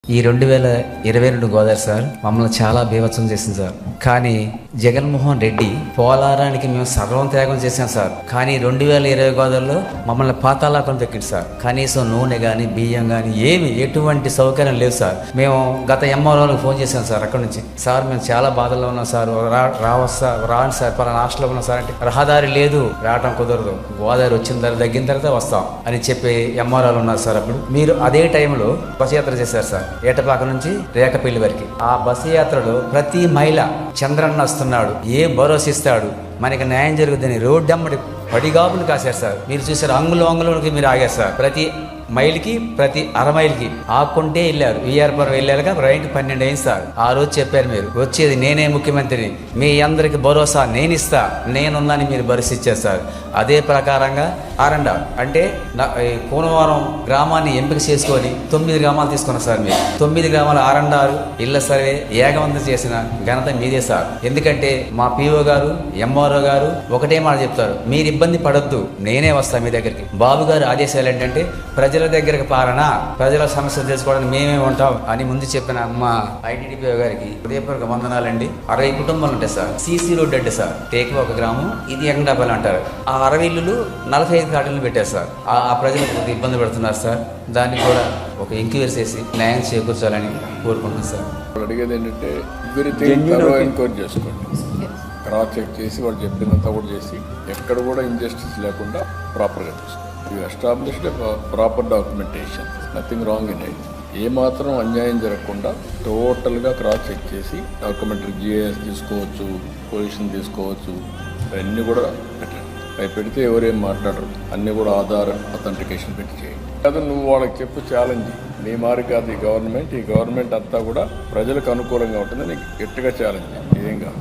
ఈ 2022 గోదావరి సార్ మమ్మల్ని చాలా బీభత్సం చేసింది సార్. కానీ జగన్మోహన్ రెడ్డి పోలారానికి మేము సర్వం త్యాగం చేశాం సార్. కానీ 2020 గోదావరిలో మమ్మల్ని పాతాళాకం దక్కింది సార్. కనీసం నూనె కానీ బియ్యం కానీ ఎటువంటి సౌకర్యం లేదు సార్. మేము గత ఎంఆర్ఓలకు ఫోన్ చేశాం సార్. అక్కడ నుంచి సార్ మేము చాలా బాధల్లో ఉన్నాం సార్, రాను సార్, పలానా హాస్టల్లో ఉన్నాం సార్ అంటే రహదారి లేదు, రావటం కుదరదు, గోదావరి వచ్చిన తగ్గిన తర్వాత వస్తాం అని చెప్పి ఎంఆర్ఓలు ఉన్నారు సార్. అప్పుడు మీరు అదే టైంలో బస్ యాత్ర చేశారు సార్, ఏటపాక నుంచి రేకపల్లి వరకు. ఆ బస్సు యాత్రలో ప్రతి మహిళ చంద్రన్న వస్తున్నాడు, ఏ భరోసా ఇస్తాడు, మనకి న్యాయం జరుగుతుందని రోడ్డమ్మడి పడిగాపులు కాశారు సార్. మీరు చూసారు, అంగుళంకి మీరు ఆగారు సార్. ప్రతి మైలుకి ప్రతి అరమైలుకి ఆకుంటే వెళ్ళారు. విఆర్పురం వెళ్ళాక రైట్ 12 అయింది సార్. ఆ రోజు చెప్పారు, మీరు వచ్చేది నేనే ముఖ్యమంత్రిని, మీ అందరికి భరోసా నేను ఇస్తా, నేనున్నాని మీరు భరోసా ఇచ్చారు సార్. అదే ప్రకారంగా ఆరండ అంటే కోనవరం గ్రామాన్ని ఎంపిక చేసుకొని 9 గ్రామాలు తీసుకున్నారు సార్. మీరు 9 గ్రామాలు ఆరండారు ఇళ్ల సర్వే ఏకవంతం చేసిన ఘనత మీదే సార్. ఎందుకంటే మా పిఓ గారు ఎంఆర్ఓ గారు ఒకటే మాట చెప్తారు, మీరు ఇబ్బంది పడొద్దు, నేనే వస్తాను మీ దగ్గరికి. బాబు గారు ఆదేశాలు ఏంటంటే ప్రజల దగ్గరకు పాలన, ప్రజల సమస్యలు తెలుసుకోవడానికి మేమే ఉంటాం అని ముందు చెప్పిన మా ఐటీడీపీ గారికి హృదయపూర్వక వందనాలండి. 60 కుటుంబాలు ఉంటాయి సార్. సీసీ రోడ్ అంటే సార్ టేకు ఒక గ్రామం, ఇది ఎంగడాపల్లి అంటారు. ఆ 60 ఇల్లులు 45 కార్డులు పెట్టారు సార్. ఆ ప్రజలకు ఇబ్బంది పెడుతున్నారు సార్. దాన్ని కూడా ఒక ఎంక్వైరీ చేసి న్యాయం చేకూర్చాలని కోరుకుంటున్నాను సార్. అడిగేది ఏంటంటే ఎంక్వైరీ చేసుకోండి, క్రాస్ చెక్ చేసి వాళ్ళు చెప్పినంత కూడా చేసి ఎక్కడ కూడా ఇంజస్టిస్ లేకుండా ప్రాపర్గా చేసుకోండి. You established proper documentation, nothing wrong in it. ఏమాత్రం అన్యాయం జరగకుండా టోటల్గా క్రాస్ చెక్ చేసి డాక్యుమెంటరీ జిఐఎస్ తీసుకోవచ్చు, పొజిషన్ తీసుకోవచ్చు, అవన్నీ కూడా పెట్టండి. అవి పెడితే ఎవరేం మాట్లాడరు, అన్నీ కూడా ఆధార్ అథెంటికేషన్ పెట్టి చేయండి. అది నువ్వు వాళ్ళకి చెప్పు, ఛాలెంజ్ నీ మారి కాదు ఈ గవర్నమెంట్ అంతా కూడా ప్రజలకు అనుకూలంగా ఉంటుంది, నీకు గట్టిగా ఛాలెంజ్. ఇదేం కాదు.